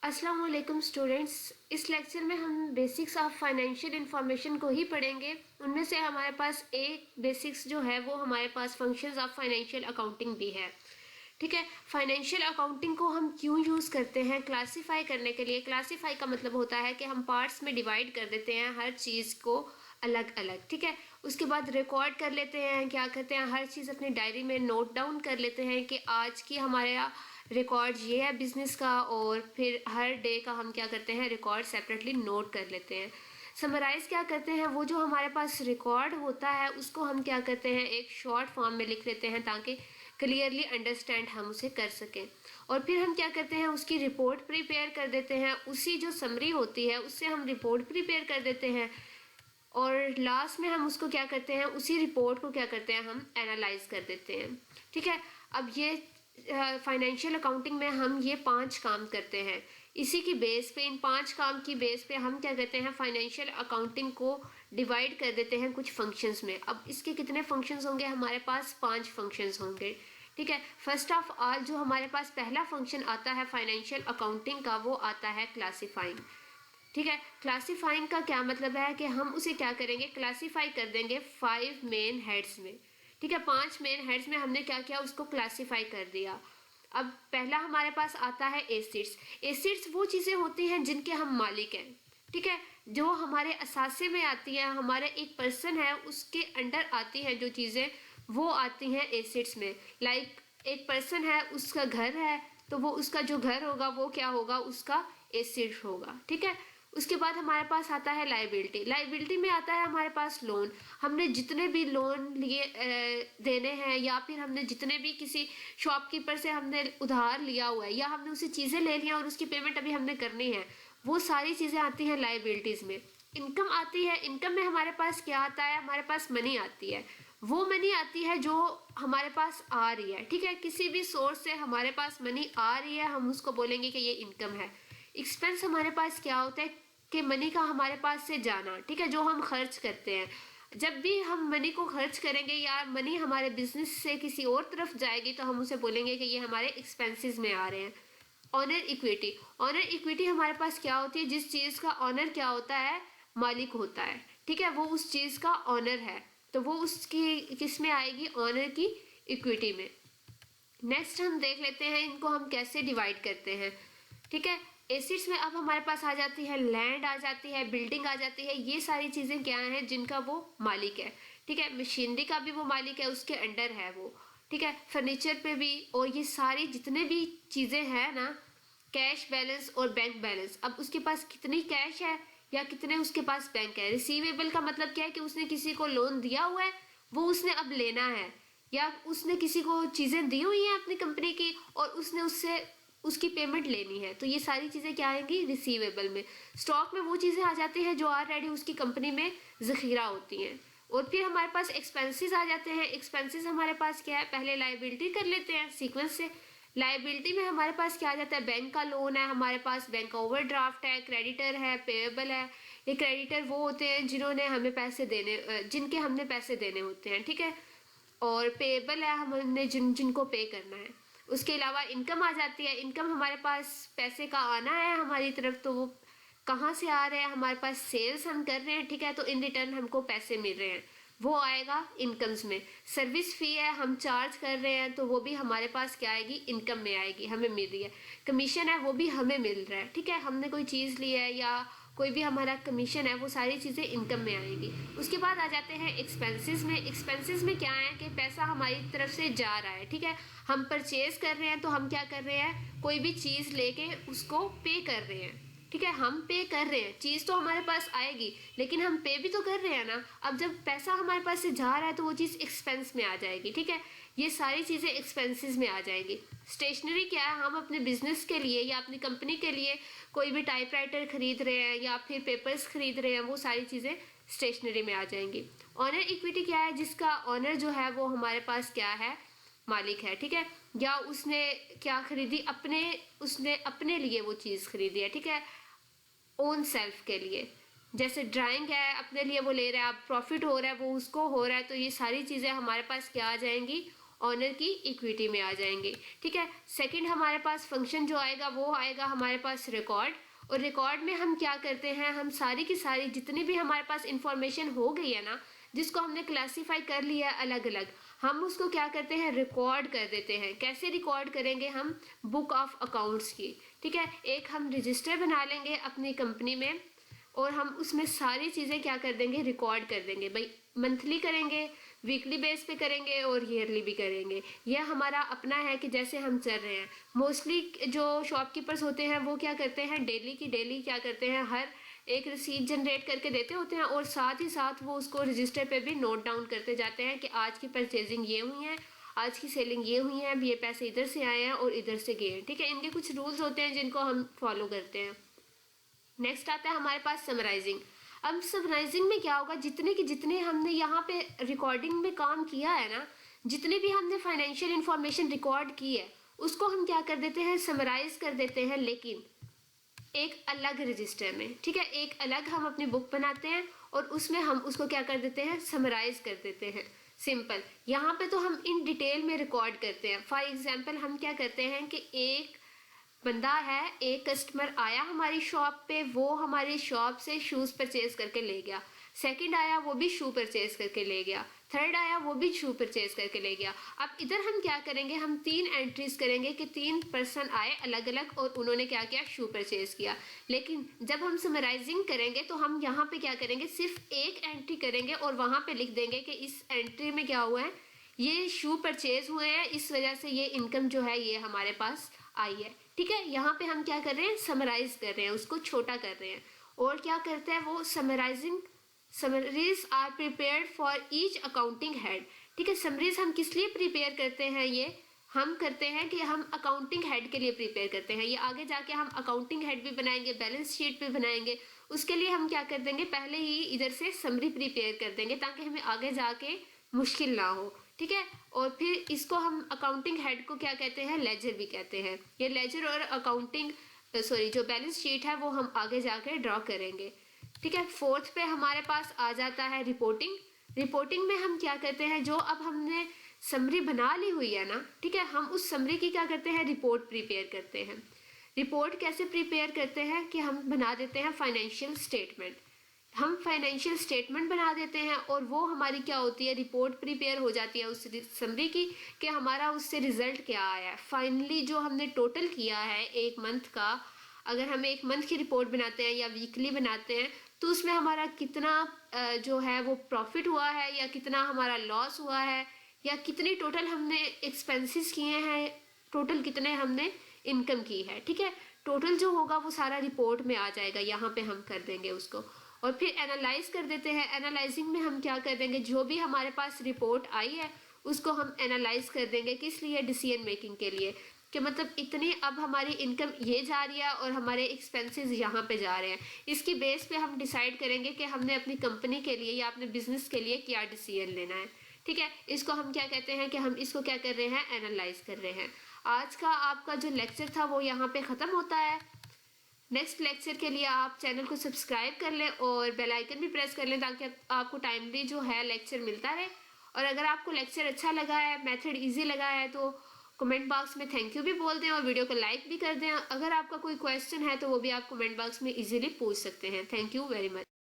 अस्सलाम वालेकुम स्टूडेंट्स। इस लेक्चर में हम बेसिक्स ऑफ फाइनेंशियल इंफॉर्मेशन को ही पढ़ेंगे। उनमें से हमारे पास एक बेसिक्स जो है वो हमारे पास फंक्शंस ऑफ फाइनेंशियल अकाउंटिंग भी है। ठीक है, फाइनेंशियल अकाउंटिंग को हम क्यों यूज़ करते हैं? क्लासीफाई करने के लिए। क्लासीफाई का मतलब होता है कि हम पार्ट्स में डिवाइड कर देते हैं हर चीज़ को अलग अलग। ठीक है, उसके बाद रिकॉर्ड कर लेते हैं, क्या करते हैं, हर चीज़ अपनी डायरी में नोट डाउन कर लेते हैं कि आज की हमारा रिकॉर्ड ये है बिजनेस का, और फिर हर डे का हम क्या करते हैं, रिकॉर्ड सेपरेटली नोट कर लेते हैं। समराइज क्या करते हैं, वो जो हमारे पास रिकॉर्ड होता है उसको हम क्या करते हैं, एक शॉर्ट फॉर्म में लिख लेते हैं ताकि क्लियरली अंडरस्टैंड हम उसे कर सकें। और फिर हम क्या करते हैं, उसकी रिपोर्ट प्रिपेयर कर देते हैं। उसी जो समरी होती है उससे हम रिपोर्ट प्रिपेयर कर देते हैं, और लास्ट में हम उसको क्या करते हैं, उसी रिपोर्ट को क्या करते हैं, हम एनालाइज कर देते हैं। ठीक है, अब ये फाइनेंशियल अकाउंटिंग में हम ये 5 काम करते हैं। इसी की बेस पे, इन 5 काम की बेस पे हम क्या करते हैं, फाइनेंशियल अकाउंटिंग को डिवाइड कर देते हैं कुछ फंक्शंस में। अब इसके कितने फंक्शंस होंगे, हमारे पास 5 फंक्शंस होंगे। ठीक है, फर्स्ट ऑफ ऑल जो हमारे पास पहला फंक्शन आता है फाइनेंशियल अकाउंटिंग का, वो आता है क्लासीफाइंग। ठीक है, क्लासीफाइंग का क्या मतलब है कि हम उसे क्या करेंगे, क्लासीफाई कर देंगे 5 मेन हेड्स में। ठीक है, 5 मेन हेड्स में हमने क्या किया, उसको क्लासीफाई कर दिया। अब पहला हमारे पास आता है एसिड्स। एसिड्स वो चीज़ें होती हैं जिनके हम मालिक हैं। ठीक है, जो हमारे असासे में आती है, हमारे एक पर्सन है उसके अंडर आती हैं जो चीज़ें, वो आती हैं एसिड्स में। लाइक एक पर्सन है, उसका घर है, तो वो उसका जो घर होगा वो क्या होगा, उसका एसिड होगा। ठीक है, उसके बाद हमारे पास आता है लाइबिलिटी। लाइबिलिटी में आता है हमारे पास लोन। हमने जितने भी लोन लिए देने हैं, या फिर हमने जितने भी किसी शॉपकीपर से हमने उधार लिया हुआ है, या हमने उसे चीज़ें ले लिया और उसकी पेमेंट अभी हमने करनी है, वो सारी चीज़ें आती हैं लाइबिलिटीज़ में। इनकम आती है। इनकम में हमारे पास क्या आता है, हमारे पास मनी आती है। वो मनी आती है जो हमारे पास आ रही है। ठीक है, किसी भी सोर्स से हमारे पास मनी आ रही है, हम उसको बोलेंगे कि ये इनकम है। एक्सपेंस हमारे पास क्या होता है कि मनी का हमारे पास से जाना। ठीक है, जो हम खर्च करते हैं। जब भी हम मनी को खर्च करेंगे या मनी हमारे बिजनेस से किसी और तरफ जाएगी, तो हम उसे बोलेंगे कि ये हमारे एक्सपेंसेस में आ रहे हैं। Honour equity. ऑनर इक्विटी हमारे पास क्या होती है, जिस चीज़ का ऑनर क्या होता है, मालिक होता है। ठीक है, वो उस चीज़ का ऑनर है, तो वो उसकी किस में आएगी, ऑनर की इक्विटी में। नेक्स्ट हम देख लेते हैं इनको हम कैसे डिवाइड करते हैं। ठीक है, एसिड्स में अब हमारे पास आ जाती है लैंड, आ जाती है बिल्डिंग, आ जाती है। ये सारी चीज़ें क्या हैं, जिनका वो मालिक है। ठीक है, मशीनरी का भी वो मालिक है, उसके अंडर है वो। ठीक है, फर्नीचर पे भी, और ये सारी जितने भी चीज़ें हैं ना, कैश बैलेंस और बैंक बैलेंस। अब उसके पास कितनी कैश है या कितने उसके पास बैंक है। रिसीवेबल का मतलब क्या है कि उसने किसी को लोन दिया हुआ है, वो उसने अब लेना है, या उसने किसी को चीज़ें दी हुई हैं अपनी कंपनी की और उसने उससे उसकी पेमेंट लेनी है। तो ये सारी चीज़ें क्या आएंगी, रिसीवेबल में। स्टॉक में वो चीज़ें आ जाती हैं जो ऑलरेडी उसकी कंपनी में ज़ख़ीरा होती हैं। और फिर हमारे पास एक्सपेंसेस आ जाते हैं। एक्सपेंसेस हमारे पास क्या है, पहले लाइबिलिटी कर लेते हैं सीक्वेंस से। लाइबिलिटी में हमारे पास क्या आ जाता है, बैंक का लोन है हमारे पास, बैंक का ओवरड्राफ्ट है, क्रेडिटर है, पेएबल है। ये क्रेडिटर वो होते हैं जिन्होंने हमें पैसे देने, जिनके हमने पैसे देने होते हैं। ठीक है, और पेएबल है हमने जिनको पे करना है। उसके अलावा इनकम आ जाती है। इनकम हमारे पास पैसे का आना है हमारी तरफ, तो वो कहाँ से आ रहे हैं, हमारे पास सेल्स हम कर रहे हैं। ठीक है, तो इन रिटर्न हमको पैसे मिल रहे हैं, वो आएगा इनकम्स में। सर्विस फी है, हम चार्ज कर रहे हैं, तो वो भी हमारे पास क्या आएगी, इनकम में आएगी, हमें मिल रही है। कमीशन है, वो भी हमें मिल रहा है। ठीक है, हमने कोई चीज़ ली है या कोई भी हमारा कमीशन है, वो सारी चीज़ें इनकम में आएगी। उसके बाद आ जाते हैं एक्सपेंसेस में। एक्सपेंसेस में क्या है कि पैसा हमारी तरफ से जा रहा है। ठीक है, हम परचेज कर रहे हैं, तो हम क्या कर रहे हैं, कोई भी चीज़ लेके उसको पे कर रहे हैं। ठीक है, हम पे कर रहे हैं, चीज़ तो हमारे पास आएगी लेकिन हम पे भी तो कर रहे हैं ना। अब जब पैसा हमारे पास से जा रहा है तो वो चीज़ एक्सपेंस में आ जाएगी। ठीक है, ये सारी चीज़ें एक्सपेंसेस में आ जाएंगी। स्टेशनरी क्या है, हम अपने बिजनेस के लिए या अपनी कंपनी के लिए कोई भी टाइपराइटर खरीद रहे हैं या फिर पेपर्स खरीद रहे हैं, वो सारी चीज़ें स्टेशनरी में आ जाएंगी। ऑनर इक्विटी क्या है, जिसका ऑनर जो है वो हमारे पास क्या है, मालिक है। ठीक है, या उसने क्या खरीदी, उसने अपने लिए वो चीज़ खरीदी है। ठीक है, ओन सेल्फ के लिए। जैसे ड्राइंग है, अपने लिए वो ले रहा है, अब प्रॉफिट हो रहा है, वो उसको हो रहा है, तो ये सारी चीज़ें हमारे पास क्या आ जाएंगी, ऑनर की इक्विटी में आ जाएंगे। ठीक है, सेकंड हमारे पास फंक्शन जो आएगा वो आएगा हमारे पास रिकॉर्ड। और रिकॉर्ड में हम क्या करते हैं, हम सारी की सारी जितनी भी हमारे पास इंफॉर्मेशन हो गई है ना, जिसको हमने क्लासीफाई कर लिया अलग अलग, हम उसको क्या करते हैं, रिकॉर्ड कर देते हैं। कैसे रिकॉर्ड करेंगे, हम बुक ऑफ अकाउंट्स की। ठीक है, एक हम रजिस्टर बना लेंगे अपनी कंपनी में और हम उसमें सारी चीज़ें क्या कर देंगे, रिकॉर्ड कर देंगे। भाई मंथली करेंगे, वीकली बेस पे करेंगे और ईयरली भी करेंगे। यह हमारा अपना है कि जैसे हम चल रहे हैं। मोस्टली जो शॉपकीपर्स होते हैं वो क्या करते हैं, डेली की डेली क्या करते हैं, हर एक रिसीट जनरेट करके देते होते हैं और साथ ही साथ वो उसको रजिस्टर पे भी नोट डाउन करते जाते हैं कि आज की परचेजिंग ये हुई है, आज की सेलिंग ये हुई है, ये पैसे इधर से आए हैं और इधर से गए हैं। ठीक है, इनके कुछ रूल्स होते हैं जिनको हम फॉलो करते हैं। नेक्स्ट आता है हमारे पास समराइजिंग। अब समराइजिंग में क्या होगा, जितने हमने यहाँ पे रिकॉर्डिंग में काम किया है ना, जितने भी हमने फाइनेंशियल इंफॉर्मेशन रिकॉर्ड की है उसको हम क्या कर देते हैं, समराइज कर देते हैं, लेकिन एक अलग रजिस्टर में। ठीक है, एक अलग हम अपनी बुक बनाते हैं और उसमें हम उसको क्या कर देते हैं, समराइज कर देते हैं। सिंपल, यहाँ पे तो हम इन डिटेल में रिकॉर्ड करते हैं। फॉर एग्जाम्पल हम क्या करते हैं कि एक बंदा है, एक कस्टमर आया हमारी शॉप पे, वो हमारी शॉप से शूज़ परचेज करके ले गया। सेकंड आया, वो भी शू परचेज करके ले गया। थर्ड आया, वो भी शू परचेज करके ले गया। अब इधर हम क्या करेंगे, हम 3 एंट्रीज करेंगे कि 3 पर्सन आए अलग अलग और उन्होंने क्या किया, शू परचेज किया। लेकिन जब हम समराइजिंग करेंगे तो हम यहाँ पे क्या करेंगे, सिर्फ एक एंट्री करेंगे और वहाँ पे लिख देंगे कि इस एंट्री में क्या हुआ है, ये शू परचेज हुए हैं, इस वजह से ये इनकम जो है ये हमारे पास आई है। ठीक है, यहाँ पे हम क्या कर रहे हैं, समराइज कर रहे हैं, उसको छोटा कर रहे हैं। और क्या करते हैं वो, summaries are prepared for each accounting head. ठीक है, समरीज हम किस लिए प्रिपेयर करते हैं, ये हम करते हैं कि हम अकाउंटिंग हेड के लिए प्रिपेयर करते हैं। ये आगे जाके हम अकाउंटिंग हेड भी बनाएंगे, बैलेंस शीट भी बनाएंगे। उसके लिए हम क्या कर देंगे, पहले ही इधर से समरी प्रिपेयर कर देंगे ताकि हमें आगे जाके मुश्किल ना हो। ठीक है, और फिर इसको हम अकाउंटिंग हेड को क्या कहते हैं, लेजर भी कहते हैं। ये लेजर और अकाउंटिंग जो बैलेंस शीट है वो हम आगे जाके ड्रॉ करेंगे। ठीक है, फोर्थ पे हमारे पास आ जाता है रिपोर्टिंग। रिपोर्टिंग में हम क्या करते हैं, जो अब हमने समरी बना ली हुई है ना, ठीक है, हम उस समरी की क्या करते हैं, रिपोर्ट प्रिपेयर करते हैं। रिपोर्ट कैसे प्रिपेयर करते हैं कि हम बना देते हैं फाइनेंशियल स्टेटमेंट। हम फाइनेंशियल स्टेटमेंट बना देते हैं और वो हमारी क्या होती है, रिपोर्ट प्रिपेयर हो जाती है उस समरी की कि हमारा उससे रिजल्ट क्या आया है। फाइनली जो हमने टोटल किया है एक मंथ का, अगर हम एक मंथ की रिपोर्ट बनाते हैं या वीकली बनाते हैं तो उसमें हमारा कितना जो है वो प्रॉफिट हुआ है या कितना हमारा लॉस हुआ है या कितनी टोटल हमने एक्सपेंसेस किए हैं, टोटल कितने हमने इनकम की है। ठीक है, टोटल जो होगा वो सारा रिपोर्ट में आ जाएगा, यहाँ पे हम कर देंगे उसको। और फिर एनालाइज कर देते हैं। एनालाइजिंग में हम क्या कर देंगे, जो भी हमारे पास रिपोर्ट आई है उसको हम एनालाइज कर देंगे। किस लिए, डिसीजन मेकिंग के लिए, कि मतलब इतनी अब हमारी इनकम ये जा रही है और हमारे एक्सपेंसेस यहाँ पे जा रहे हैं। इसकी बेस पे हम डिसाइड करेंगे कि हमने अपनी कंपनी के लिए या अपने बिजनेस के लिए क्या डिसीजन लेना है। ठीक है, इसको हम क्या कहते हैं कि हम इसको क्या कर रहे हैं, एनालाइज कर रहे हैं। आज का आपका जो लेक्चर था वो यहाँ पे ख़त्म होता है। नेक्स्ट लेक्चर के लिए आप चैनल को सब्सक्राइब कर लें और बेल आइकन भी प्रेस कर लें ताकि आपको टाइमली जो है लेक्चर मिलता रहे। और अगर आपको लेक्चर अच्छा लगा है, मेथड इजी लगा है, तो कमेंट बॉक्स में थैंक यू भी बोल दें और वीडियो को लाइक भी कर दें। अगर आपका कोई क्वेश्चन है तो वो भी आप कमेंट बॉक्स में इजीली पूछ सकते हैं। Thank you very much.